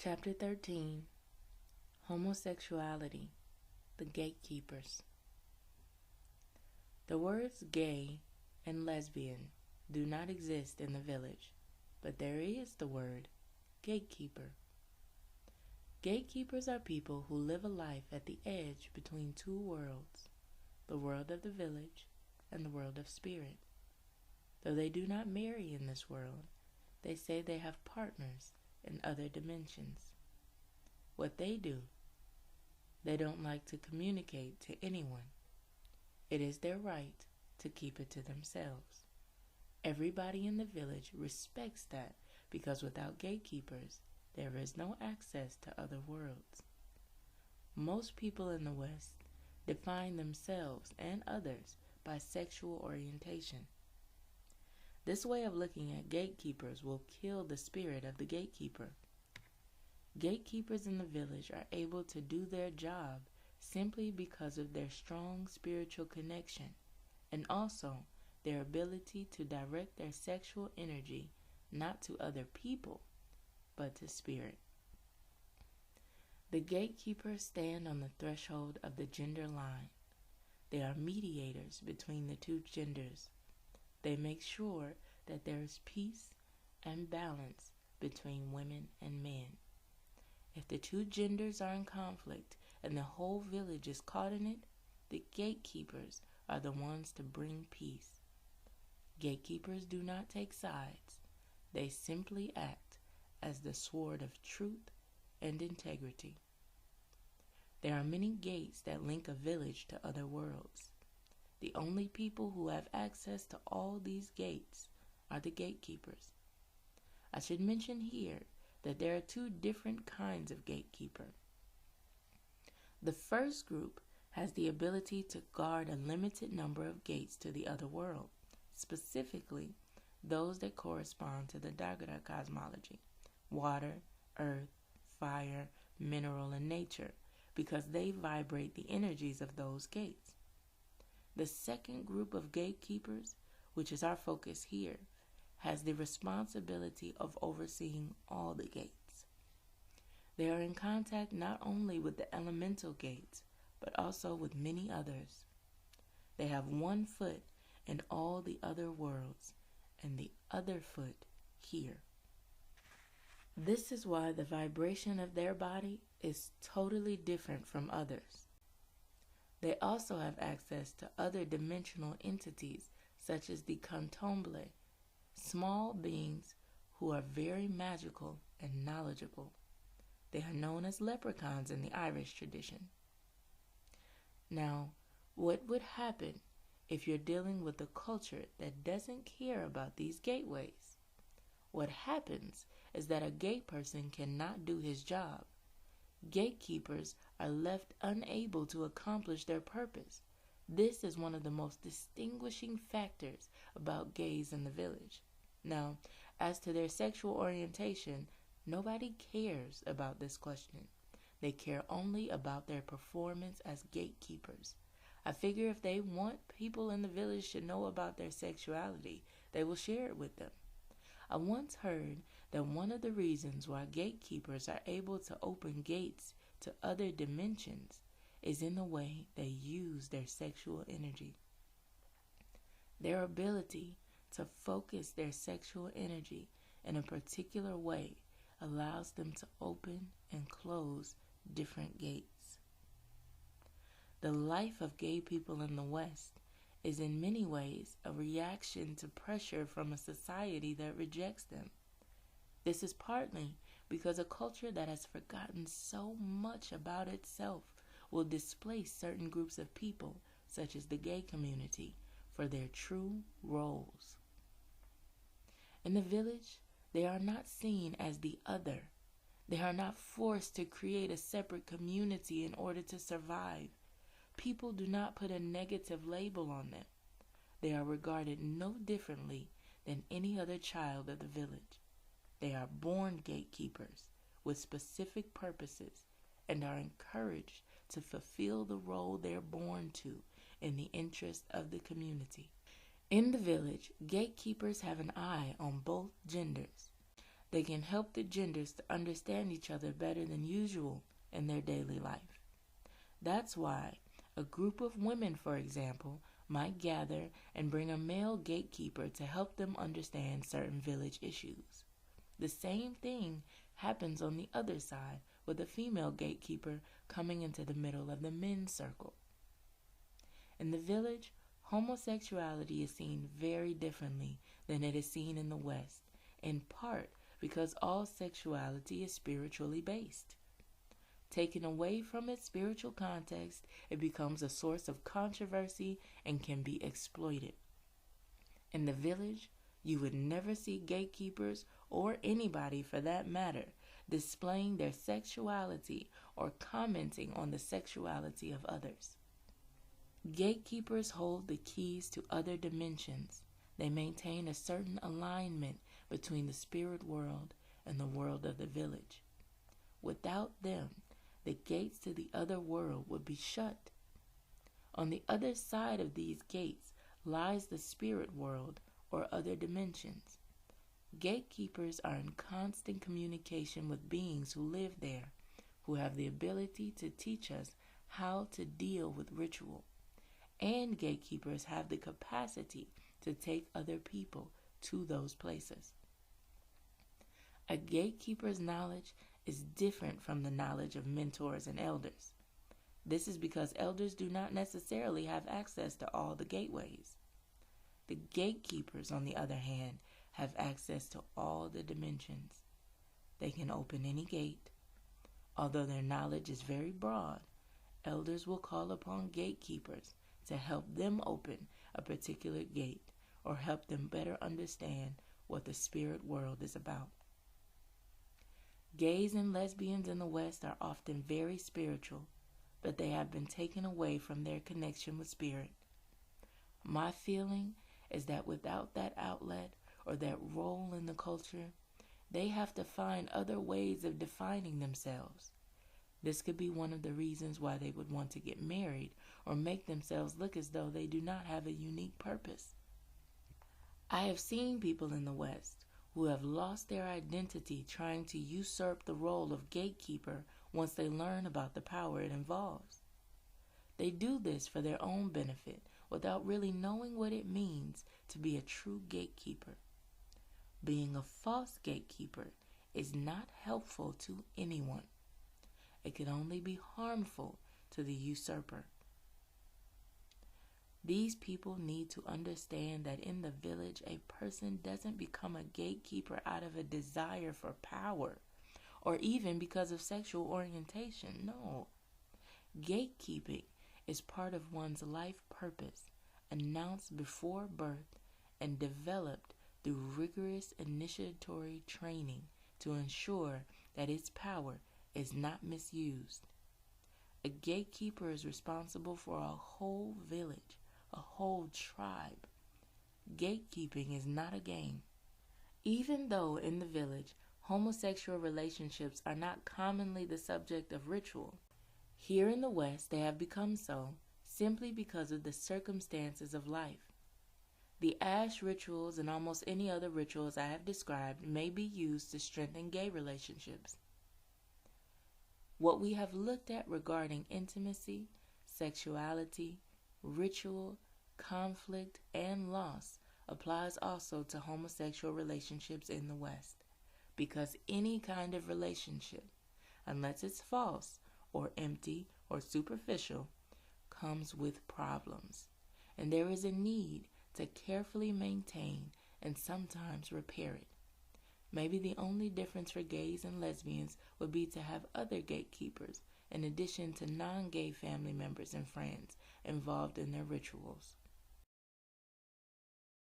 Chapter 13, Homosexuality, the Gatekeepers. The words gay and lesbian do not exist in the village, but there is the word gatekeeper. Gatekeepers are people who live a life at the edge between two worlds, the world of the village and the world of spirit. Though they do not marry in this world, they say they have partners in other dimensions. What they do, they don't like to communicate to anyone. It is their right to keep it to themselves. Everybody in the village respects that because without gatekeepers, there is no access to other worlds. Most people in the West define themselves and others by sexual orientation. This way of looking at gatekeepers will kill the spirit of the gatekeeper. Gatekeepers in the village are able to do their job simply because of their strong spiritual connection and also their ability to direct their sexual energy not to other people, but to spirit. The gatekeepers stand on the threshold of the gender line. They are mediators between the two genders. They make sure that there is peace and balance between women and men. If the two genders are in conflict and the whole village is caught in it, the gatekeepers are the ones to bring peace. Gatekeepers do not take sides. They simply act as the sword of truth and integrity. There are many gates that link a village to other worlds. The only people who have access to all these gates are the gatekeepers. I should mention here that there are two different kinds of gatekeeper. The first group has the ability to guard a limited number of gates to the other world, specifically those that correspond to the Dagara cosmology, water, earth, fire, mineral, and nature, because they vibrate the energies of those gates. The second group of gatekeepers, which is our focus here, has the responsibility of overseeing all the gates. They are in contact not only with the elemental gates, but also with many others. They have one foot in all the other worlds and the other foot here. This is why the vibration of their body is totally different from others. They also have access to other dimensional entities such as the cantomblé, small beings who are very magical and knowledgeable. They are known as leprechauns in the Irish tradition. Now, what would happen if you're dealing with a culture that doesn't care about these gateways? What happens is that a gate person cannot do his job. Gatekeepers are left unable to accomplish their purpose. This is one of the most distinguishing factors about gays in the village. Now, as to their sexual orientation, nobody cares about this question. They care only about their performance as gatekeepers. I figure if they want people in the village to know about their sexuality, they will share it with them. I once heard that one of the reasons why gatekeepers are able to open gates to other dimensions is in the way they use their sexual energy. Their ability to focus their sexual energy in a particular way allows them to open and close different gates. The life of gay people in the West is in many ways a reaction to pressure from a society that rejects them. This is partly because a culture that has forgotten so much about itself will displace certain groups of people, such as the gay community, for their true roles. In the village, they are not seen as the other. They are not forced to create a separate community in order to survive. People do not put a negative label on them. They are regarded no differently than any other child of the village. They are born gatekeepers with specific purposes and are encouraged to fulfill the role they're born to in the interest of the community. In the village, gatekeepers have an eye on both genders. They can help the genders to understand each other better than usual in their daily life. That's why a group of women, for example, might gather and bring a male gatekeeper to help them understand certain village issues. The same thing happens on the other side with a female gatekeeper coming into the middle of the men's circle. In the village, homosexuality is seen very differently than it is seen in the West, in part because all sexuality is spiritually based. Taken away from its spiritual context, it becomes a source of controversy and can be exploited. In the village, you would never see gatekeepers, or anybody for that matter, displaying their sexuality or commenting on the sexuality of others. Gatekeepers hold the keys to other dimensions. They maintain a certain alignment between the spirit world and the world of the village. Without them, the gates to the other world would be shut. On the other side of these gates lies the spirit world or other dimensions. Gatekeepers are in constant communication with beings who live there, who have the ability to teach us how to deal with ritual. And gatekeepers have the capacity to take other people to those places. A gatekeeper's knowledge is different from the knowledge of mentors and elders. This is because elders do not necessarily have access to all the gateways. The gatekeepers, on the other hand, have access to all the dimensions. They can open any gate. Although their knowledge is very broad, elders will call upon gatekeepers to help them open a particular gate or help them better understand what the spirit world is about. Gays and lesbians in the West are often very spiritual, but they have been taken away from their connection with spirit. My feeling is that without that outlet or that role in the culture, they have to find other ways of defining themselves. This could be one of the reasons why they would want to get married or make themselves look as though they do not have a unique purpose. I have seen people in the West who have lost their identity trying to usurp the role of gatekeeper once they learn about the power it involves. They do this for their own benefit without really knowing what it means to be a true gatekeeper. Being a false gatekeeper is not helpful to anyone. It can only be harmful to the usurper. These people need to understand that in the village, a person doesn't become a gatekeeper out of a desire for power or even because of sexual orientation. No. Gatekeeping is part of one's life purpose, announced before birth and developed through rigorous initiatory training to ensure that its power is not misused. A gatekeeper is responsible for a whole village, a whole tribe. Gatekeeping is not a game. Even though in the village, homosexual relationships are not commonly the subject of ritual, here in the West they have become so simply because of the circumstances of life. The ash rituals and almost any other rituals I have described may be used to strengthen gay relationships. What we have looked at regarding intimacy, sexuality, ritual, conflict, and loss applies also to homosexual relationships in the West, because any kind of relationship, unless it's false or empty or superficial, comes with problems, and there is a need to carefully maintain and sometimes repair it. Maybe the only difference for gays and lesbians would be to have other gatekeepers in addition to non-gay family members and friends involved in their rituals.